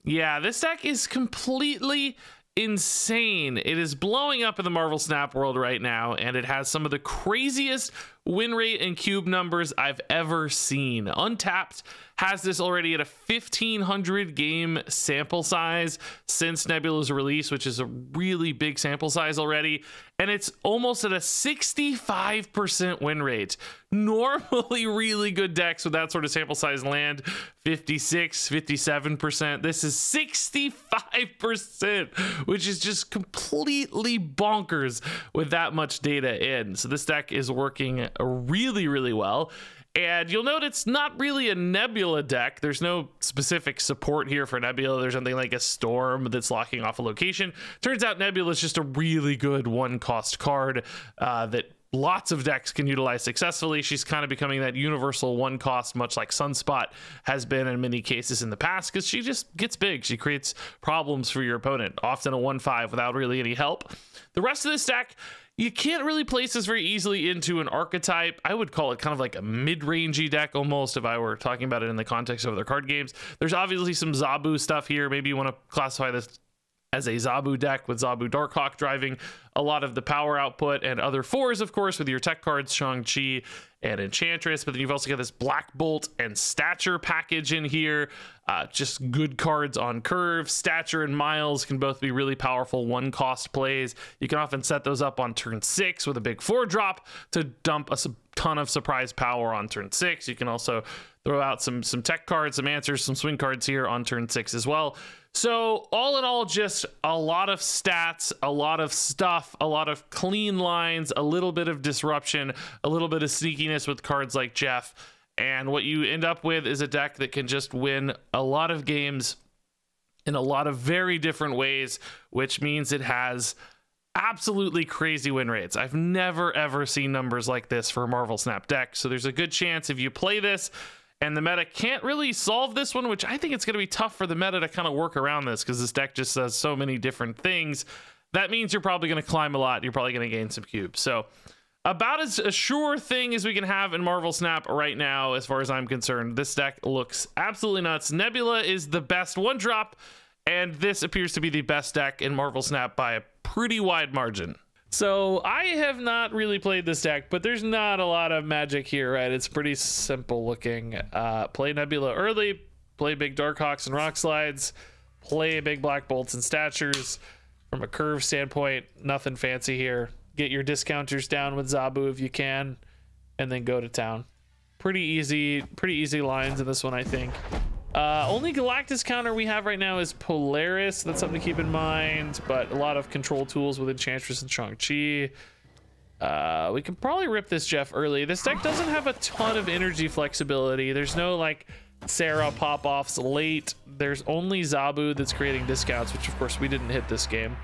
Yeah, this deck is completely insane. It is blowing up in the Marvel Snap world right now, and it has some of the craziest win rate and cube numbers I've ever seen. Untapped has this already at a 1,500 game sample size since Nebula's release, which is a really big sample size already, and it's almost at a 65% win rate. Normally really good decks with that sort of sample size land 56, 57%. This is 65%, which is just completely bonkers with that much data in. So this deck is working really, really well. And you'll note it's not really a Nebula deck. There's no specific support here for Nebula. There's something like a Storm that's locking off a location. Turns out Nebula is just a really good one-cost card that lots of decks can utilize successfully. She's kind of becoming that universal one cost, much like Sunspot has been in many cases in the past, because she just gets big. She creates problems for your opponent, often a 1/5 without really any help. The rest of this deck, you can't really place this very easily into an archetype. I would call it kind of like a mid-rangey deck almost if I were talking about it in the context of other card games. There's obviously some Zabu stuff here. Maybe you want to classify this as a Zabu deck with Zabu Darkhawk driving a lot of the power output, and other fours, of course, with your tech cards, Shang-Chi and Enchantress. But then you've also got this Black Bolt and Stature package in here. Just good cards on curve. Stature and Miles can both be really powerful one-cost plays. You can often set those up on turn 6 with a big 4-drop to dump a ton of surprise power on turn 6. You can also throw out some tech cards, some answers, some swing cards here on turn 6 as well. So all in all, just a lot of stats, a lot of stuff, a lot of clean lines, a little bit of disruption, a little bit of sneakiness with cards like Jeff. And what you end up with is a deck that can just win a lot of games in a lot of very different ways, which means it has absolutely crazy win rates. I've never, ever seen numbers like this for a Marvel Snap deck. So there's a good chance if you play this and the meta can't really solve this one, which I think it's going to be tough for the meta to kind of work around this because this deck just does so many different things. That means you're probably going to climb a lot. You're probably going to gain some cubes. So about as a sure thing as we can have in Marvel Snap right now, as far as I'm concerned. This deck looks absolutely nuts. Nebula is the best 1-drop, and this appears to be the best deck in Marvel Snap by a pretty wide margin. So I have not really played this deck, but there's not a lot of magic here, right? It's pretty simple looking. Play Nebula early, play big Darkhawks and Rock Slides, play big Black Bolts and Statures. From a curve standpoint, nothing fancy here. Get your discounters down with Zabu if you can, and then go to town. Pretty easy lines in this one, I think. Only Galactus counter we have right now is Polaris. That's something to keep in mind, but a lot of control tools with Enchantress and Shang-Chi. We can probably rip this Jeff early. This deck doesn't have a ton of energy flexibility. There's no like Sarah pop-offs late. There's only Zabu that's creating discounts, which of course we didn't hit this game.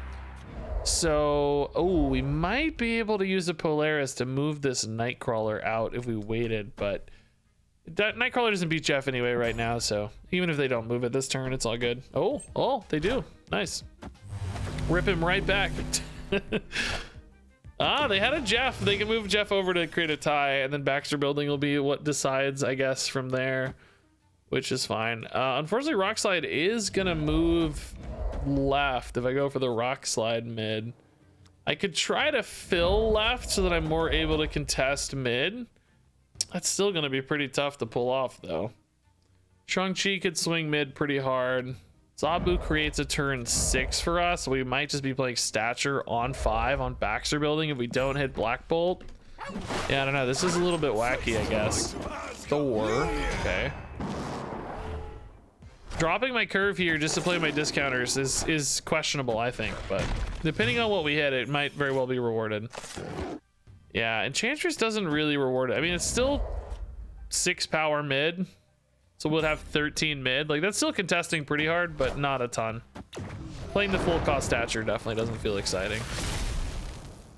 So, oh, we might be able to use a Polaris to move this Nightcrawler out if we waited, but Nightcrawler doesn't beat Jeff anyway right now, so even if they don't move it this turn, it's all good. Oh, they do. Nice. Rip him right back. They had a Jeff. They can move Jeff over to create a tie, and then Baxter Building will be what decides, I guess, from there, which is fine. Unfortunately, Rock Slide is going to move left if I go for the Rock Slide mid. I could try to fill left so that I'm more able to contest mid. That's still going to be pretty tough to pull off, though. Shang-Chi could swing mid pretty hard. Zabu creates a turn 6 for us, so we might just be playing Stature on 5 on Baxter Building if we don't hit Black Bolt. Yeah, I don't know. This is a little bit wacky, I guess. Thor. Okay. Dropping my curve here just to play my discounters is questionable, I think, but depending on what we hit, it might very well be rewarded. Yeah, Enchantress doesn't really reward it. I mean, it's still 6 power mid, so we'll have 13 mid. Like, that's still contesting pretty hard, but not a ton. Playing the full cost Stature definitely doesn't feel exciting.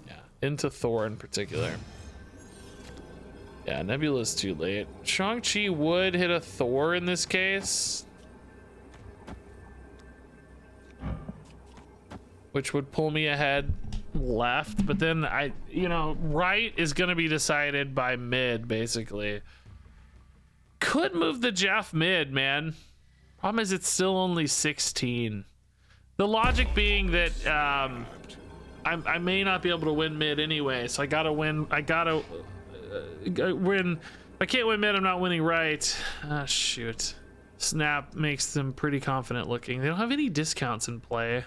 Yeah, into Thor in particular. Yeah, Nebula's too late. Shang-Chi would hit a Thor in this case, which would pull me ahead left, but then right is going to be decided by mid, basically. Could move the Jeff mid, man. Problem is, it's still only 16. The logic being that I may not be able to win mid anyway, so I gotta win. I gotta win. If I can't win mid, I'm not winning right. Ah, shoot. Snap makes them pretty confident looking. They don't have any discounts in play.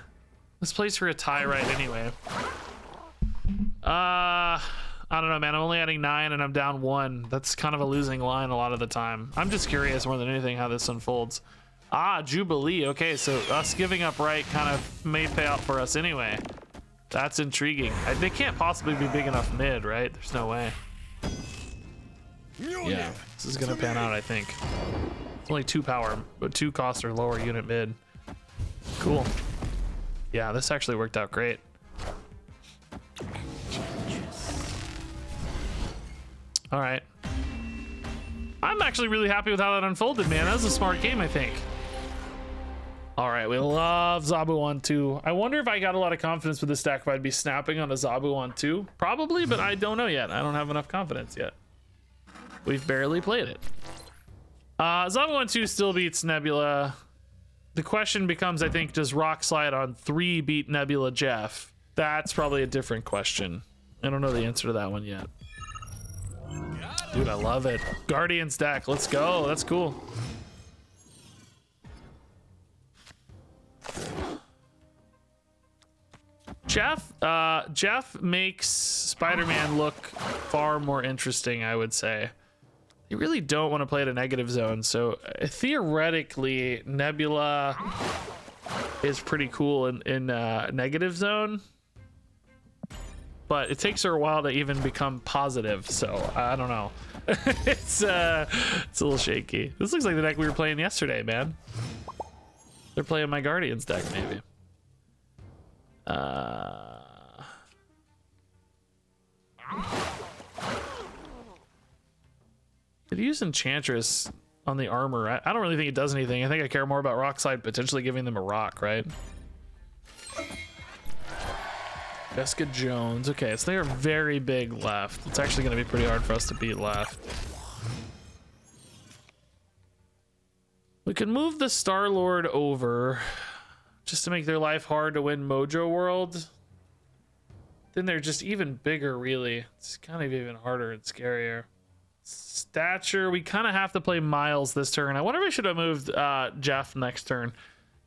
This plays for a tie right anyway. I don't know, man. I'm only adding 9 and I'm down 1. That's kind of a losing line a lot of the time. I'm just curious more than anything how this unfolds. Ah, Jubilee. Okay, so us giving up right kind of may pay out for us anyway. That's intriguing. They can't possibly be big enough mid, right? There's no way. Yeah, this is gonna pan out, I think. It's only 2 power, but 2 cost or lower unit mid. Cool. Yeah, this actually worked out great. All right. I'm actually really happy with how that unfolded, man. That was a smart game, I think. All right, we love Zabu on 2. I wonder if I got a lot of confidence with this deck if I'd be snapping on a Zabu on 2. Probably, but I don't know yet. I don't have enough confidence yet. We've barely played it. Zabu on 2 still beats Nebula. The question becomes, I think, does Rock Slide on 3 beat Nebula Jeff? That's probably a different question. I don't know the answer to that one yet. Dude, I love it. Guardians deck, let's go. That's cool. Jeff makes Spider-Man look far more interesting, I would say. You really don't want to play at a negative zone, so theoretically Nebula is pretty cool in negative zone, but it takes her a while to even become positive, so I don't know. It's a little shaky. This looks like the deck we were playing yesterday, man. They're playing my Guardians deck, maybe. Could use Enchantress on the armor. I don't really think it does anything. I think I care more about Rockslide potentially giving them a rock, right? Jessica Jones. Okay, so they are very big left. It's actually going to be pretty hard for us to beat left. We can move the Star-Lord over just to make their life hard to win Mojo World. Then they're just even bigger, really. It's kind of even harder and scarier. Stature, we kind of have to play Miles this turn. I wonder if I should have moved Jeff next turn.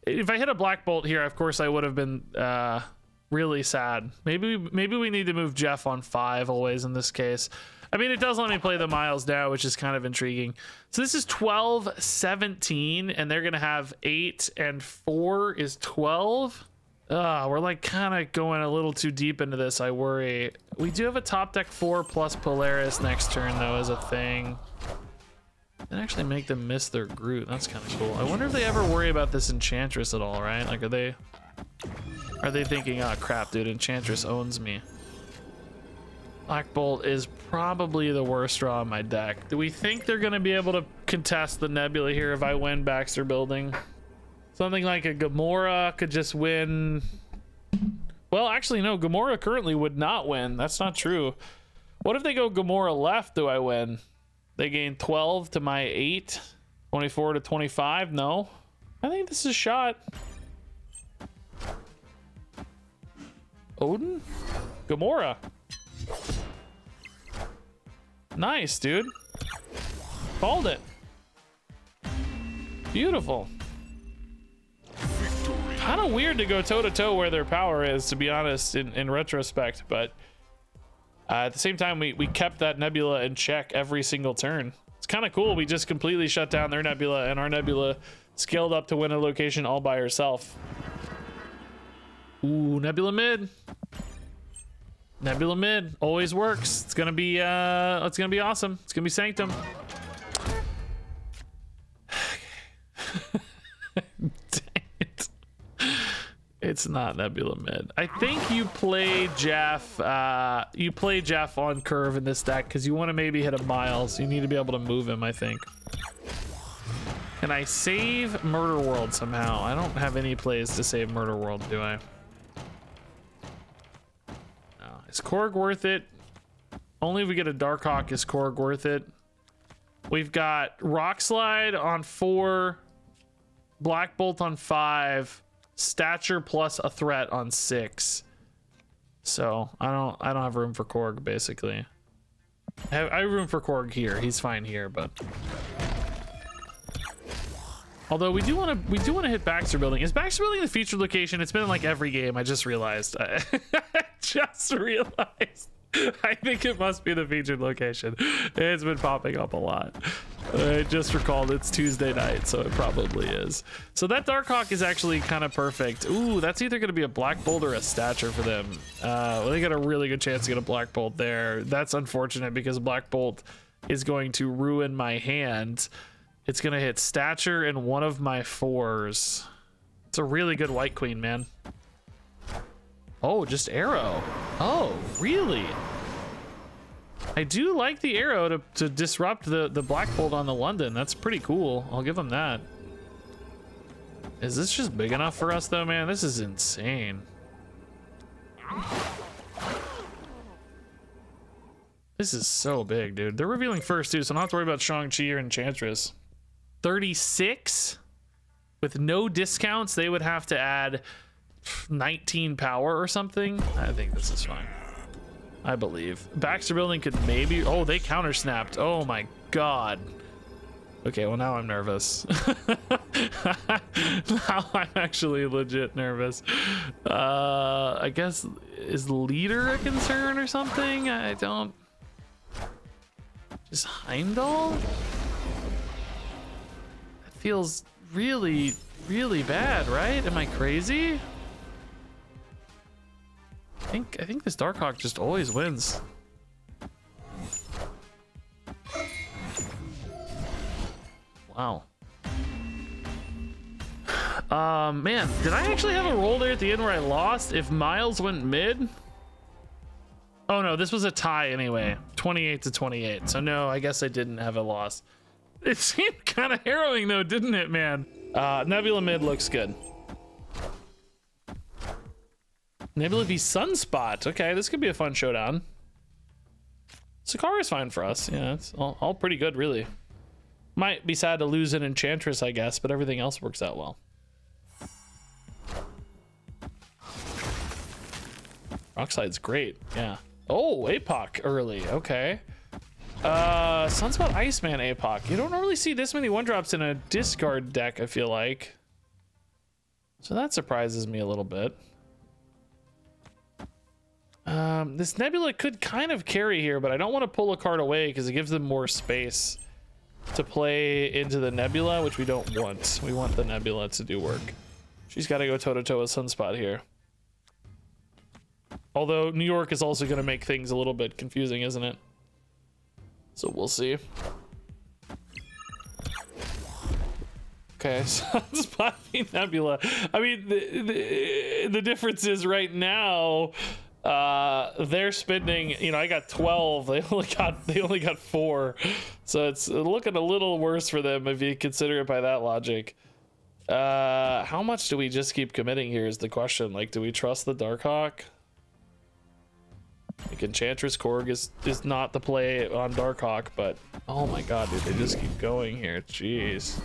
If I hit a Black Bolt here, of course I would have been really sad. Maybe we need to move Jeff on 5 always in this case. I mean, it does let me play the Miles now, which is kind of intriguing. So this is 12-17, and they're going to have 8 and 4 is 12. We're like kind of going a little too deep into this, I worry. We do have a top deck 4 plus Polaris next turn, though, as a thing. And actually make them miss their Groot. That's kind of cool. I wonder if they ever worry about this Enchantress at all, right? Like, are they thinking, oh, crap, dude, Enchantress owns me. Black Bolt is probably the worst draw in my deck. Do we think they're going to be able to contest the Nebula here if I win Baxter Building? Something like a Gamora could just win. Well, actually, no. Gamora currently would not win. That's not true. What if they go Gamora left? Do I win? They gain 12 to my 8. 24 to 25. No. I think this is a shot. Odin? Gamora. Nice, dude. Called it. Beautiful. Kind of weird to go toe-to-toe where their power is, to be honest, in retrospect, but at the same time, we kept that Nebula in check every single turn. It's kind of cool. We just completely shut down their Nebula, and our Nebula scaled up to win a location all by herself. Ooh, Nebula mid. Nebula mid always works. It's gonna be awesome. It's gonna be Sanctum. It's not Nebula mid. I think you play Jeff. You play Jeff on curve in this deck because you want to maybe hit a Miles. You need to be able to move him, I think. Can I save Murder World somehow? I don't have any plays to save Murder World, do I? No. Is Korg worth it? Only if we get a Darkhawk is Korg worth it. We've got Rock Slide on 4. Black Bolt on 5, stature plus a threat on 6. So I don't have room for Korg basically. I have room for Korg here. He's fine here, but although we do want to hit Baxter Building. Is Baxter Building the featured location? It's been in like every game. I just realized. I think it must be the featured location. It's been popping up a lot. I just recalled it's Tuesday night, so it probably is. So that Darkhawk is actually kind of perfect. Ooh, that's either going to be a Black Bolt or a Stature for them. Well, they got a really good chance to get a Black Bolt there. That's unfortunate because Black Bolt is going to ruin my hand. It's going to hit Stature and one of my 4s. It's a really good White Queen, man. Oh, just arrow. Oh, really? I do like the arrow to disrupt the Black Bolt on the London. That's pretty cool. I'll give them that. Is this just big enough for us though, man? This is insane. This is so big, dude. They're revealing first too, so I don't have to worry about Shang-Chi or Enchantress. 36? With no discounts, they would have to add 19 power or something. I think this is fine. I believe Baxter Building could maybe. Oh, they counter snapped. Oh my god. Okay, well now I'm nervous. Now I'm actually legit nervous. I guess, is leader a concern or something? I don't. Just Heimdall? That feels really, really bad, right? Am I crazy? I think this Darkhawk just always wins. Wow. Man, did I actually have a roll there at the end where I lost if Miles went mid? Oh no, this was a tie anyway. 28-28. So no, I guess I didn't have a loss. It seemed kind of harrowing though, didn't it, man? Nebula mid looks good. Nebula v Sunspot. Okay, this could be a fun showdown. Sakara is fine for us. Yeah, it's all pretty good, really. Might be sad to lose an Enchantress, I guess, but everything else works out well. Rockslide great, yeah. Oh, APOC early, okay. Sunspot Iceman APOC. You don't normally see this many 1-drops in a discard deck, I feel like. So that surprises me a little bit. This Nebula could kind of carry here, but I don't want to pull a card away because it gives them more space to play into the Nebula, which we don't want. We want the Nebula to do work. She's got to go toe-to-toe with Sunspot here. Although New York is also going to make things a little bit confusing, isn't it? So we'll see. Okay, Sunspot v Nebula. I mean, the difference is right now, they're spending, you know, I got 12, they only got 4, so it's looking a little worse for them if you consider it by that logic. How much do we just keep committing here is the question. Like, do we trust the Darkhawk? Like, Enchantress Korg is not the play on Darkhawk, but oh my god, dude, they just keep going here. Jeez.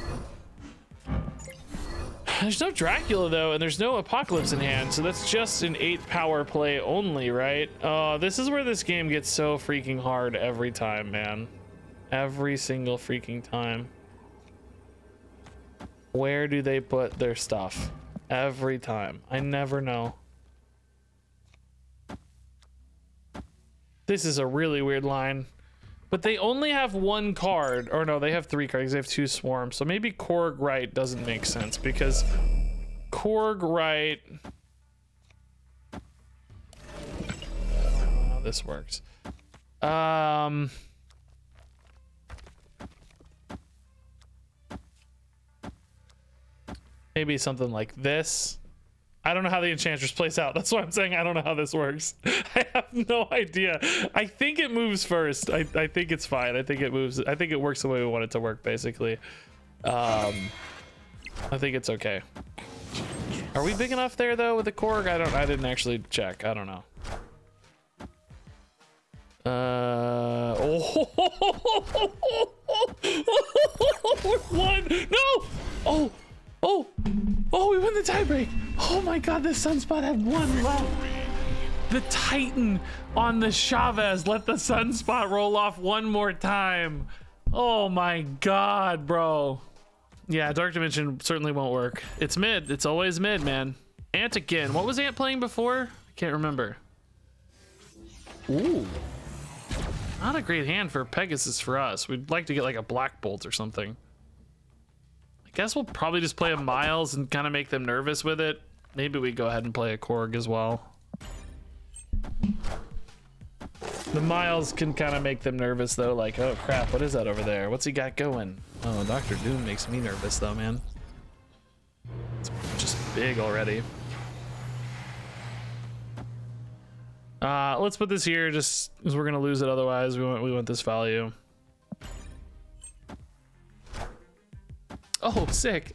There's no Dracula though, and there's no Apocalypse in hand, so that's just an 8-power play only, right? This is where this game gets so freaking hard every time, man. Every single freaking time. Where do they put their stuff? Every time. I never know. This is a really weird line. But they only have 1 card, or no, they have 3 cards. They have 2 swarms, so maybe Korg right doesn't make sense because Korg right. I don't know how this works. Maybe something like this. I don't know how the Enchantress plays out. That's why I'm saying I don't know how this works. I have no idea. I think it moves first. I think it's fine. I think it moves. I think it works the way we want it to work, basically. I think it's okay. Are we big enough there though with the Korg? I didn't actually check. I don't know. Oh, we're 1. No. Oh. the tiebreak. Oh my god, the Sunspot had one left. The Titan on the Chavez let the Sunspot roll off one more time. Oh my god, bro. Yeah, Dark Dimension certainly won't work. It's mid. It's always mid, man. Ant again. What was Ant playing before? I can't remember. Ooh. Not a great hand for Pegasus for us. We'd like to get like a Black Bolt or something. I guess we'll probably just play a Miles and kind of make them nervous with it. Maybe we go ahead and play a Korg as well. The Miles can kind of make them nervous though, like, oh crap, what is that over there? What's he got going? Oh, Dr. Doom makes me nervous though, man. It's just big already. Let's put this here just because we're gonna lose it otherwise. We want this value. Oh, sick.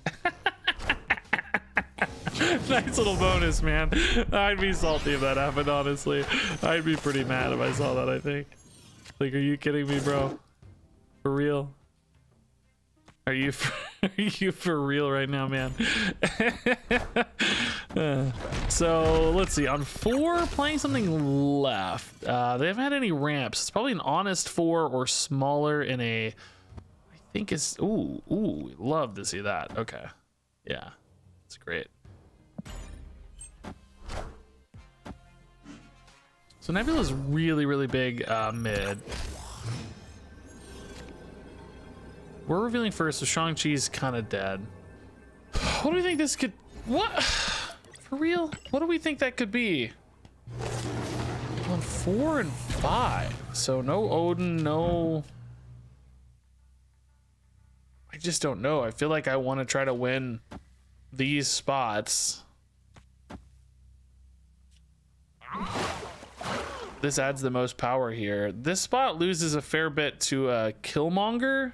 Nice little bonus, man. I'd be salty if that happened, honestly. I'd be pretty mad if I saw that, I think. Like, are you kidding me, bro? For real? Are you for real right now, man? So let's see. On 4, playing something left. They haven't had any ramps. It's probably an honest 4 or smaller in a. I think it's. Ooh, love to see that. Okay, yeah, it's great. So Nebula's really, really big mid. We're revealing first, so Shang-Chi's kind of dead. What do we think this could... What? For real? What do we think that could be? On 4 and 5. So no Odin, no... I just don't know. I feel like I want to try to win these spots. This adds the most power here. This spot loses a fair bit to Killmonger.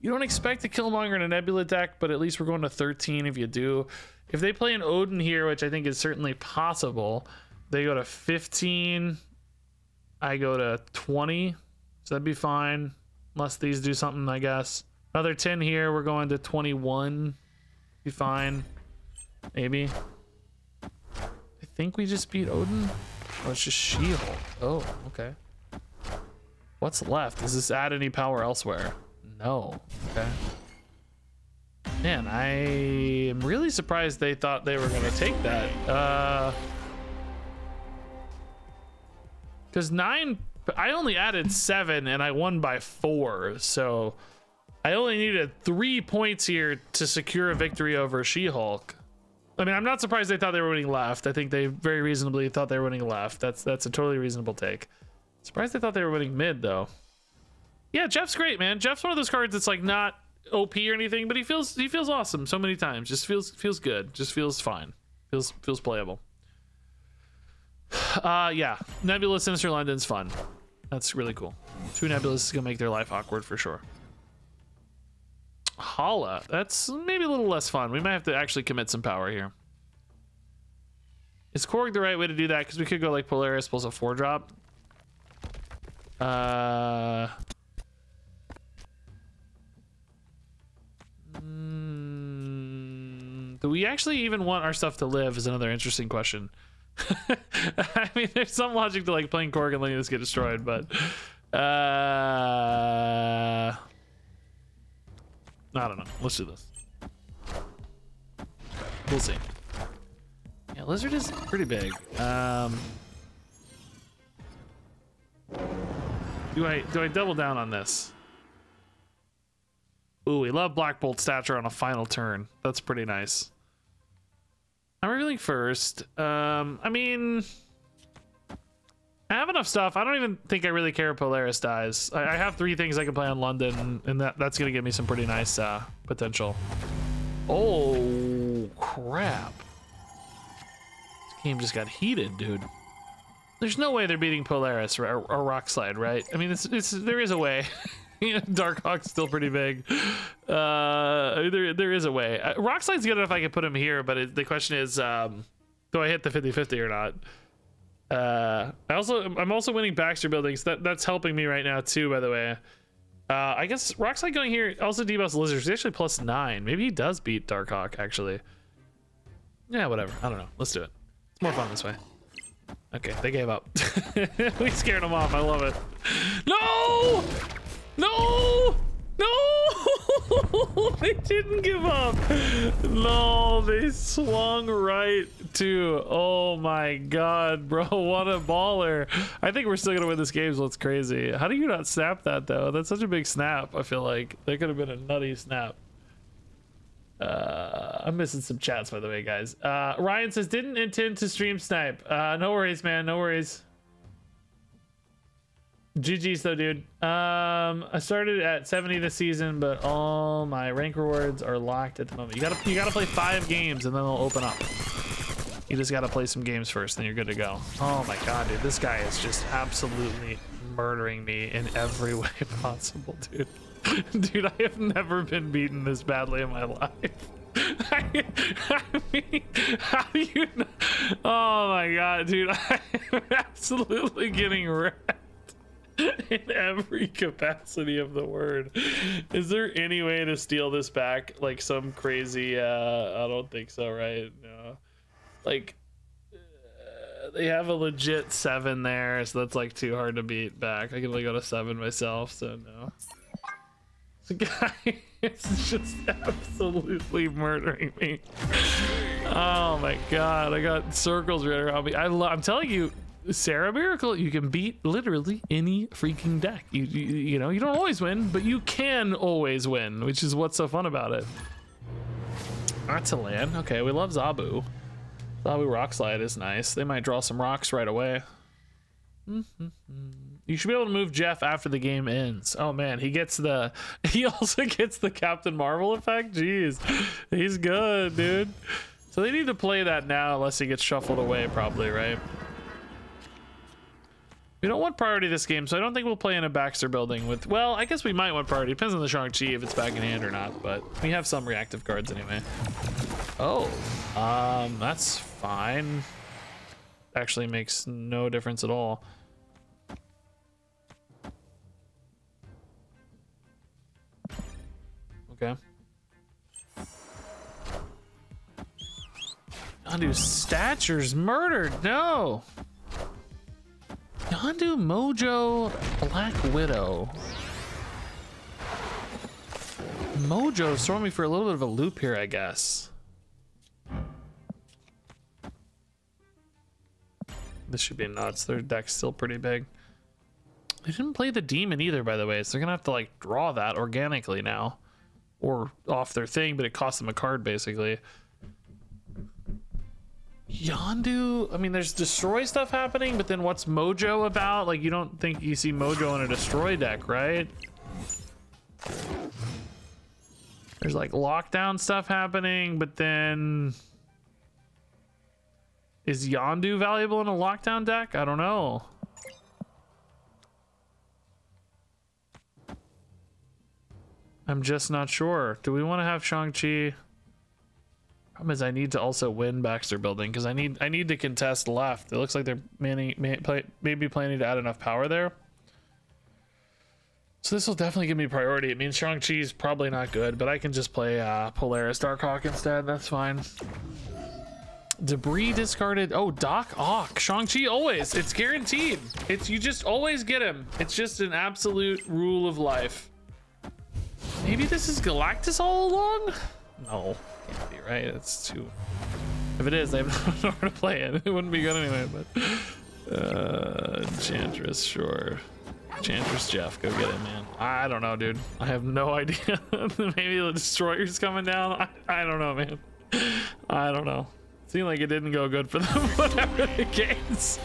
You don't expect a Killmonger in a Nebula deck, but at least we're going to 13 if you do. If they play an Odin here, which I think is certainly possible, they go to 15. I go to 20. So that'd be fine. Unless these do something, I guess. Another 10 here. We're going to 21. Be fine. Maybe. I think we just beat Odin. Oh, it's just She-Hulk. Oh, okay. What's left? Does this add any power elsewhere? No. Okay. Man, I am really surprised they thought they were gonna take that. Because 9, I only added 7 and I won by 4, so I only needed 3 points here to secure a victory over She-Hulk. I mean, I'm not surprised they thought they were winning left. I think they very reasonably thought they were winning left. That's a totally reasonable take. Surprised they thought they were winning mid though. Yeah, Jeff's great, man. Jeff's one of those cards that's like not OP or anything, but he feels awesome so many times. Just feels good. Just feels fine. Feels playable. Yeah, Nebula Sinister London's fun. That's really cool. 2 Nebulas is gonna make their life awkward for sure. Hala, that's maybe a little less fun. We might have to actually commit some power here. Is Korg the right way to do that? Because we could go like Polaris plus a 4-drop. Do we actually even want our stuff to live is another interesting question. I mean, there's some logic to like playing Korg and letting this get destroyed, but I don't know. Let's do this. We'll see. Yeah, Lizard is pretty big. Do I double down on this? Ooh, we love Black Bolt stature on a final turn. That's pretty nice. I'm revealing first. I mean, I have enough stuff. I don't even think I really care if Polaris dies. I have 3 things I can play on London, and that's gonna give me some pretty nice potential. Oh crap! This game just got heated, dude. There's no way they're beating Polaris or Rock Slide, right? I mean, there is a way. You know, Darkhawk's still pretty big. There is a way. Rock Slide's good enough I can put him here, but the question is, do I hit the 50-50 or not? I'm also winning Baxter buildings. That's helping me right now too, by the way. I guess Rockslide going here also debuffs Lizards. He's actually +9. Maybe he does beat Darkhawk actually. Yeah, whatever. I don't know. Let's do it. It's more fun this way. Okay, they gave up. We scared them off. I love it. No! No! No! They didn't give up. No, they swung right to. Oh my god, bro. What a baller. I think we're still gonna win this game, so it's crazy. How do you not snap that though? That's such a big snap. I feel like that could have been a nutty snap. I'm missing some chats, by the way, guys. Ryan says, didn't intend to stream snipe. No worries, man. No worries. GG's though, dude. I started at 70 this season, but all my rank rewards are locked at the moment. You gotta play 5 games and then they'll open up. You just gotta play some games first, then you're good to go. Oh my god, dude, this guy is just absolutely murdering me in every way possible, dude. Dude, I have never been beaten this badly in my life. I mean, how do you know? Oh my god, dude, I'm absolutely getting wrecked in every capacity of the word. Is there any way to steal this back? Like some crazy, I don't think so, right? No. Like, they have a legit 7 there, so that's like too hard to beat back. I can only go to 7 myself, so no. The guy is just absolutely murdering me. Oh my god, I got circles right around me. I'm telling you, Sarah Miracle, you can beat literally any freaking deck. You know, you don't always win, but you can always win, which is what's so fun about it. That's a land. Okay, we love Zabu. Zabu Rock Slide is nice. They might draw some rocks right away. You should be able to move Jeff after the game ends. Oh man, he also gets the Captain Marvel effect. Jeez, he's good, dude. So they need to play that now unless he gets shuffled away, probably, right? We don't want priority this game, so I don't think we'll play in a Baxter building with, well, I guess we might want priority. Depends on the Shang-Chi if it's back in hand or not, but we have some reactive cards anyway. Oh, that's fine. Actually makes no difference at all. Okay. Yondu's stature's murdered. No. Yondu, Mojo, Black Widow. Mojo's throwing me for a little bit of a loop here, I guess. This should be nuts. Their deck's still pretty big. They didn't play the demon either, by the way, so they're gonna have to like draw that organically now. Or off their thing, but it costs them a card basically. Yondu, I mean, there's destroy stuff happening, but then what's Mojo about? Like, you don't think you see Mojo in a destroy deck, right? There's like lockdown stuff happening, but then is Yondu valuable in a lockdown deck? I don't know. I'm just not sure. Do we want to have Shang-Chi? Problem is I need to also win Baxter building because I need to contest left. It looks like they're maybe planning to add enough power there. So this will definitely give me priority. It means Shang-Chi's probably not good, but I can just play Polaris Darkhawk instead. That's fine. Debris discarded. Oh, Doc Ock. Shang-Chi always. It's guaranteed. You just always get him. It's just an absolute rule of life. Maybe this is Galactus all along? No, can't be, right? It's too. If it is, they have nowhere to play it. It wouldn't be good anyway, but. Enchantress, sure. Enchantress Jeff, go get it, man. I don't know, dude. I have no idea. Maybe the Destroyer's coming down. I don't know, man. I don't know. Seemed like it didn't go good for them, whatever the case.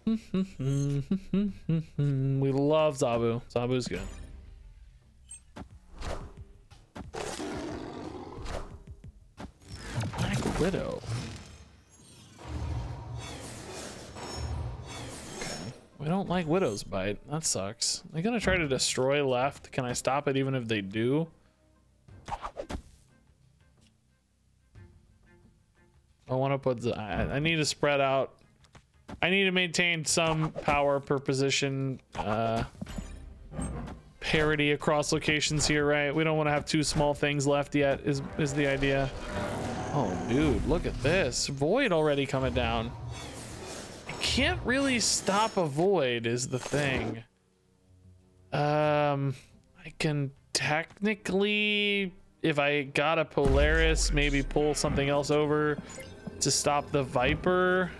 We love Zabu. Zabu's good. Black Widow. Okay. We don't like Widow's Bite. That sucks. They're gonna try to destroy left. Can I stop it even if they do? I want to put the. I need to spread out. I need to maintain some power per position. parity across locations here, right? We don't want to have two small things left yet, is the idea. Oh, dude, look at this. Void already coming down. I can't really stop a void is the thing. I can technically, if I got a Polaris, maybe pull something else over to stop the Viper.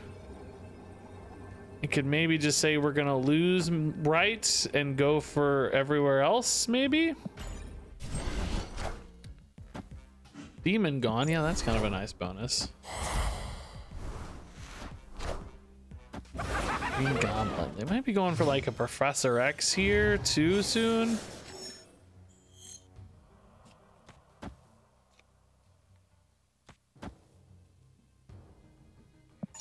I could maybe just say we're gonna lose right and go for everywhere else, maybe? Demon gone, yeah, that's kind of a nice bonus. Green Goblin, they might be going for like a Professor X here too soon.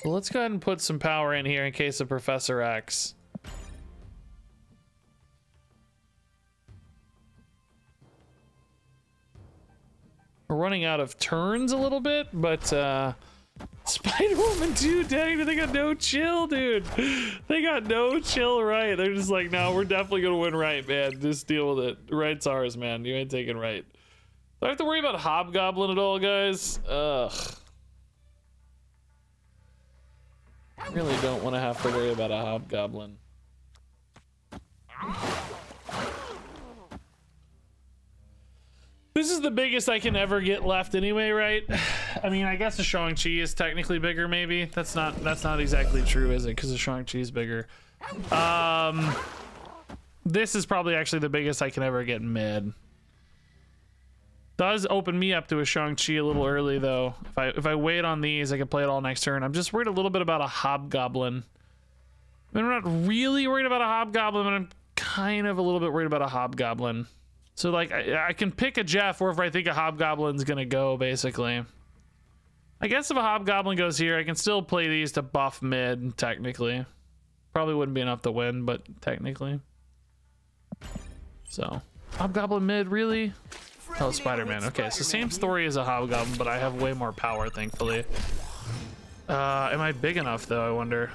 So let's go ahead and put some power in here in case of Professor X. We're running out of turns a little bit, but Spider-Woman 2, dang, they got no chill, dude. They got no chill, right? They're just like, no, we're definitely gonna win right, man. Just deal with it. Right's ours, man. You ain't taking right. Do I have to worry about Hobgoblin at all, guys? Ugh. I really don't want to have to worry about a Hobgoblin. This is the biggest I can ever get left anyway, right? I mean, I guess the Shang-Chi is technically bigger, maybe. That's not exactly true, is it? Because the Shang-Chi is bigger. This is probably actually the biggest I can ever get mid. Does open me up to a Shang-Chi a little early though. If I wait on these, I can play it all next turn. I'm just worried a little bit about a Hobgoblin. I mean, I'm not really worried about a Hobgoblin, but I'm kind of a little bit worried about a Hobgoblin. So like I can pick a Jeff wherever I think a Hobgoblin's gonna go, basically. I guess if a Hobgoblin goes here, I can still play these to buff mid, technically. Probably wouldn't be enough to win, but technically. So, Hobgoblin mid, really? Oh, Spider-Man. Okay, so same story as a Hobgoblin, but I have way more power, thankfully. Am I big enough, though, I wonder?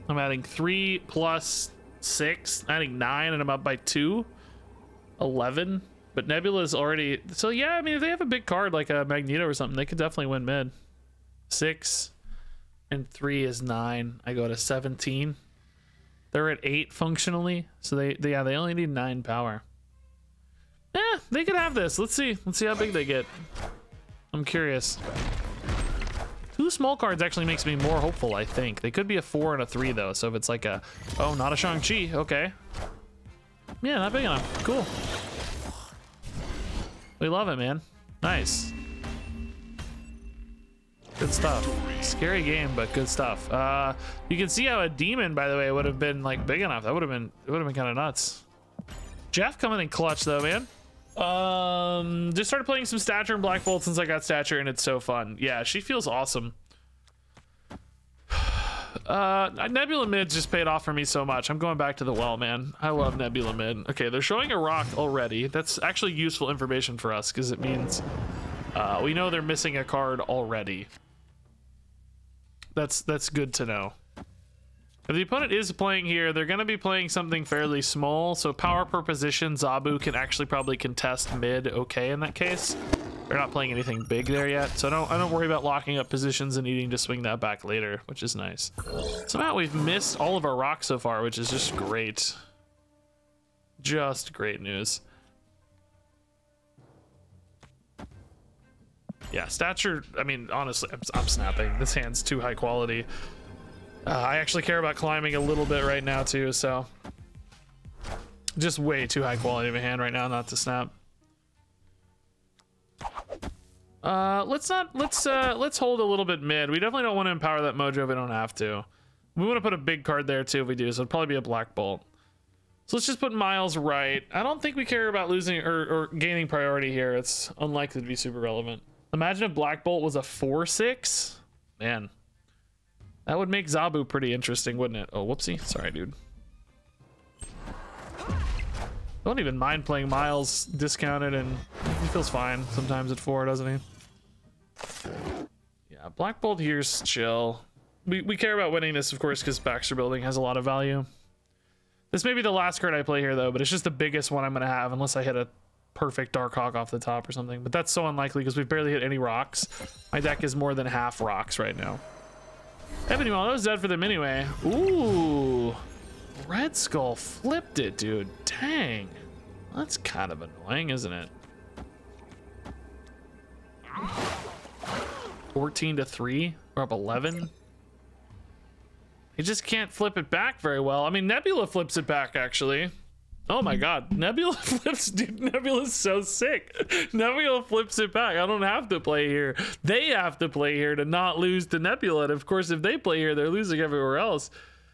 I'm adding 3 plus 6, adding 9, and I'm up by 2. 11. But Nebula's already... So, yeah, I mean, if they have a big card like a Magneto or something, they could definitely win mid. 6 and 3 is 9. I go to 17. They're at 8 functionally, so they only need 9 power. Yeah, they could have this. Let's see how big they get. I'm curious. 2 small cards actually makes me more hopeful, I think. They could be a 4 and a 3 though, so if it's like a, oh, not a Shang-Chi, okay. Yeah, not big enough. Cool. We love it, man. Nice. Good stuff. Scary game, but good stuff. You can see how a demon, by the way, would have been like big enough. That would have been kind of nuts. Jeff coming in clutch though, man. Just started playing some Stature and Black Bolt since I got Stature, and it's so fun. Yeah, she feels awesome. Nebula mid just paid off for me so much. I'm going back to the well, man. I love Nebula mid. Okay, they're showing a rock already. That's actually useful information for us because it means we know they're missing a card already. That's good to know. If the opponent is playing here, they're going to be playing something fairly small, so power per position, Zabu can actually probably contest mid okay in that case. They're not playing anything big there yet, so I don't worry about locking up positions and needing to swing that back later, which is nice. Somehow we've missed all of our rocks so far, which is just great. Just great news. Yeah, Stature, I mean, honestly, I'm snapping. This hand's too high quality. I actually care about climbing a little bit right now too, so just way too high quality of a hand right now not to snap. Let's hold a little bit mid. We definitely don't want to empower that Mojo if we don't have to. We want to put a big card there too if we do, so it'd probably be a Black Bolt. So let's just put Miles right. I don't think we care about losing or gaining priority here. It's unlikely to be super relevant. Imagine if Black Bolt was a 4/6. Man. That would make Zabu pretty interesting, wouldn't it? Oh, whoopsie. Sorry, dude. Don't even mind playing Miles discounted, and he feels fine sometimes at 4, doesn't he? Yeah, Black Bolt here's chill. we care about winning this, of course, because Baxter Building has a lot of value. This may be the last card I play here, though, but it's just the biggest one I'm going to have unless I hit a perfect Dark Hawk off the top or something. But that's so unlikely because we've barely hit any rocks. My deck is more than half rocks right now. Ebony Maw, that was dead for them anyway. Ooh. Red Skull flipped it, dude. Dang. That's kind of annoying, isn't it? 14-3. We're up 11. He just can't flip it back very well. I mean, Nebula flips it back, actually. Oh my god. Nebula flips, dude. Nebula's so sick. Nebula flips it back. I don't have to play here. They have to play here to not lose to Nebula. And of course, if they play here, they're losing everywhere else.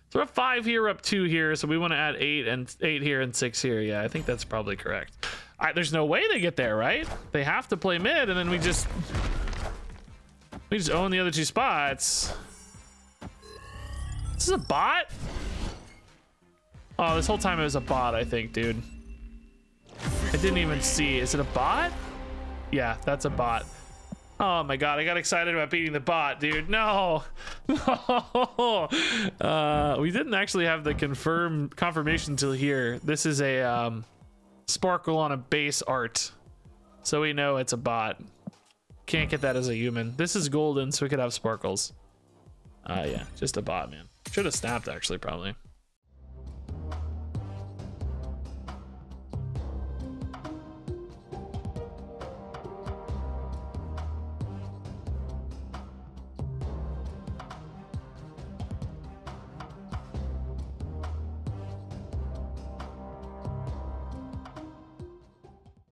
So we're up 5 here, up 2 here. So we want to add 8 here and 6 here. Yeah, I think that's probably correct. There's no way they get there, right? They have to play mid, and then we just own the other 2 spots. This is a bot? Oh, this whole time it was a bot, I think, dude. I didn't even see. Is it a bot? Yeah, that's a bot. Oh my god, I got excited about beating the bot, dude. No. No. We didn't actually have the confirmation till here. This is a sparkle on a base art. So we know it's a bot. Can't get that as a human. This is golden, so we could have sparkles. Yeah, just a bot, man. Should have snapped, actually, probably.